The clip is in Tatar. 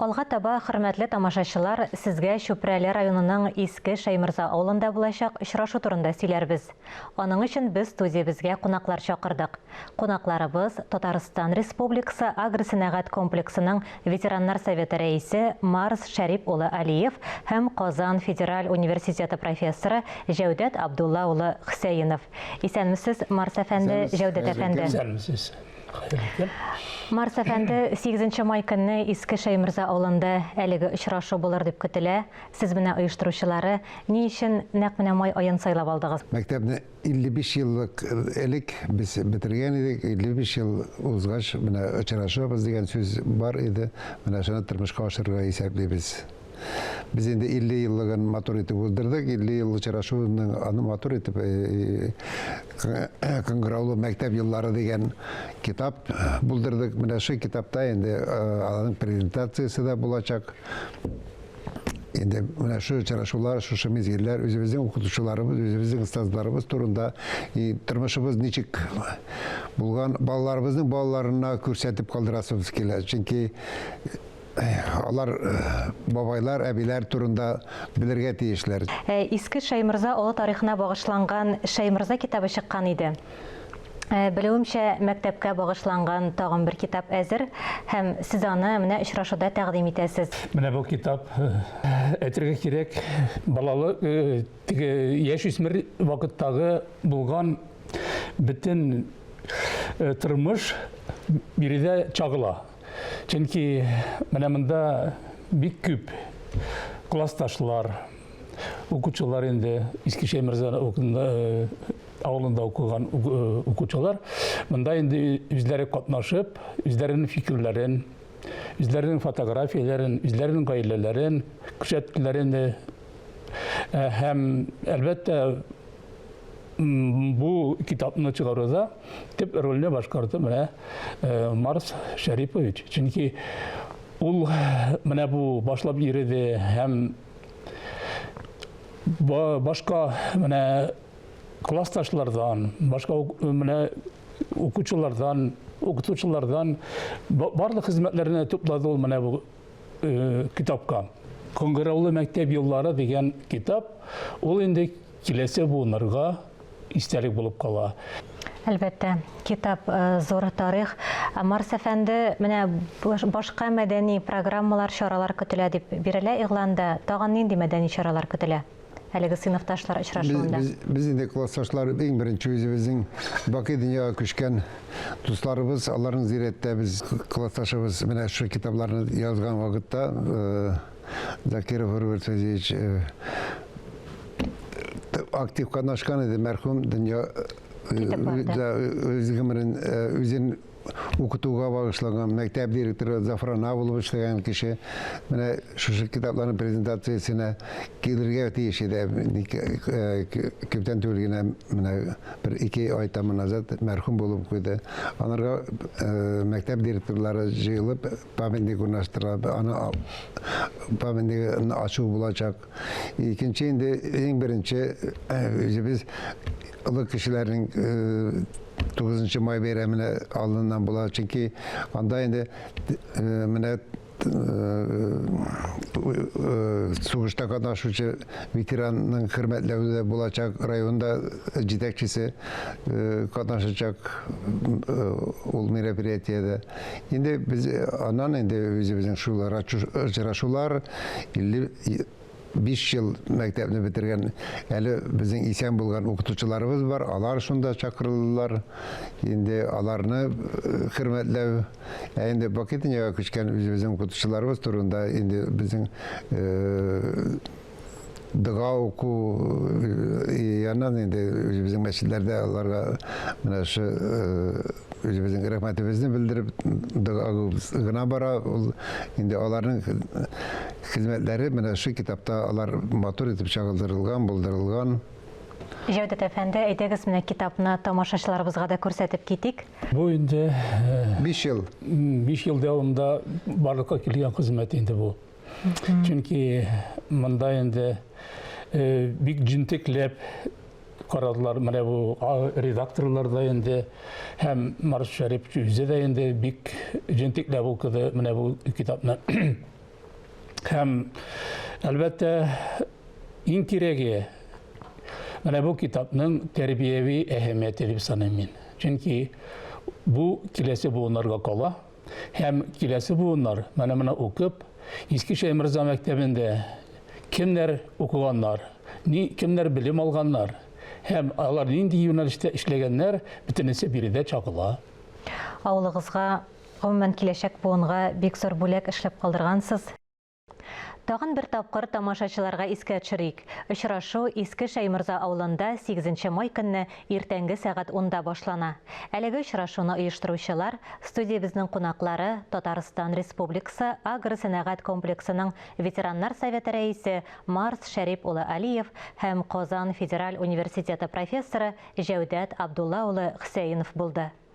Алга таба, хөрмәтле тамашачылар, сезгә Чүпрәле районының Иске Шаймырза авылында булачак очрашу турында сөйләрбез. Аның өчен без студиябезгә кунаклар чакырдык. Кунакларыбыз Татарстан Республикасы агросәнәгать комплексының ветераннар советы рәисе Марс Шәрип улы Алиев һәм Казан Федераль университеты профессоры Җәүдәт Абдулла улы Хөсәенов. Исәнмесез, Марс әфәнде, Җәүдәт әфәнде. Исәнмесез. Марс әфәнде, 8 май көнне Иске Шаймырза авылында әлеге очрашу булыр дип көтелә. Сез менә оештыручылары ни өчен нәкъ менә май аен сайлап алдыгыз? Мәктәпне 55 еллык элек без бетергән идек. 55 ел узгач менә очрашабыз дигән сүз бар иде. Менә шуны тормышка ашырырга исәплибез. Biz indi 50 yıllık matur etip öldürdük. 50 yıllık çaraşu'nun anı matur etip Kıngıravlı Mektep Yılları degen kitap buldurduk. Mine şu kitapta indi alanın prezentasyası da bulacak. Indi mine şu çaraşular, şu mezgiller, özümüzün okutuşularımız, özümüzün ustazlarımız turunda tırmışımız niçik bulgan balalarımızın balalarına körsetip kaldırasımız keler. Çünkü Алар бабайлар, әбиләр турында белергә тиешләр. Иске Шаймырза олы тарихына багышланган Шаймырза китабы чыккан иде. Белүемчә, мәктәпкә багышланган тагын бер китап әзер һәм сез аны менә очрашуда тәкъдим итәсез. Менә бу китап әйтергә кирәк, балалы яшүсмер вакыттагы булган бөтен тормыш биредә чагыла. Чөнки менә монда бик күп классташлар, укучылар инде Иске Шаймырза авылында укыган укучылар монда инде үзләре катнашып, үзләренең фикерләрен, үзләренең фотографияләрен, үзләренең гаиләләрен, күрсәткәннәрен һәм әлбәттә bu kitapını çıkarırsa tip rolünü başkardı mene Mars Şeripovich. Çünkü ol mene bu başlap yeri hem başka mene klastaşlardan, başka mene okutuvchilardan barliq hizmetlerine topladı ol mene bu kitapka. Kıngıravlı Mektep Yılları degan kitap. Ol indi kilese bunlarga истәлек булып кала. Әлбәттә, китап зур тарих. Марс әфәнде, менә башка мәдәни программалар, чаралар көтелә дип бирелә игъланда. Тагын нинди мәдәни чаралар көтелә? Әлеге сыйныфташлар очрашуында. Biz инде классташлар иң беренче үзебезнең Баки дөньяга күчкән дусларыбыз, аларның зиярәттә без классташыбыз менә шу китапларны язган вакытта Закиров Рубер Сазевич aktif kanaşkan idi merhum dünya özün okutuğa bağışlanan mektep direktörü Zafran Avulu başlayan kişi bana şu kitapların prezentasyasına gelirge tiyişide köpten tölgene bir iki ay tamamladı merhum bulup koydu. Onlara mektep direktörleri jığılıp pamendi kurnaştırıp ana pamendi açığı bulacak. İkinci indi en birinci biz ılık kişilerin 9 may bayramına alınan bula çünkü anda indi mene soğuşta katnaşıcı veteranın hürmetleri bulacak rayonda yetekçisi katnaşacak ol merapiriyetiyede. Şimdi biz anan indi bizim şular açıraşular 5 yıl mektebini bitirgen әлі bizim isen bulgan okutuvchilarımız var. Alar şunda çakırılılar. Şimdi alarını hürmetlev. Şimdi Bakı dünyaga küçken bizim okutuvchilarımız turunda şimdi bizim dığa oku yandan şimdi bizim mescidlerde alarga mana şu özümüzün rahmetimizni bildirip gına bara şimdi aların hizmetleri mana şu kitapta alar matur etip çağıldırılgan, buldurulgan. Җәүдәт әфәнде, әйдәгез менә китапны тамашачыларыбызга да күрсәтеп китик. Bu инде 5 yıl. 5 yıl devamında barlıkka kilgan hizmet indi bu. Çünkü monda indi big jinteklep karadılar. Mana bu redaktorlar da indi hem Mars Şerif Cüze de indi big jinteklep okudu mana bu kitapni. Һәм әлбәттә иң кирәге менә бу китапның тәрбияви әһәмияте дип саныйм мин. Чөнки бу киләсе буыннарга кала һәм киләсе буыннар менә укып Иске Шаймырза мәктәбендә кемнәр укыганнар, кемнәр белем алганнар һәм алар нинди юнәлештә эшләгәннәр бөтенесе биредә чагыла. Авылыгызга, гомумән киләчәк буынга бик зур бүләк эшләп калдыргансыз. Тагын бер тапкыр тамашачыларга искә төшерик. Очрашу Иске Шаймырза авылында 8 май көнне иртәнге сәгать 10-да башлана. Әлеге очрашуны оештыручылар студиябезнең кунаклары Татарстан Республикасы агросәнәгать комплексының ветераннар советы рәисе Марс Шәрип улы Алиев һәм Казан Федераль университеты профессоры Җәүдәт Абдулла улы Хөсәенов булды.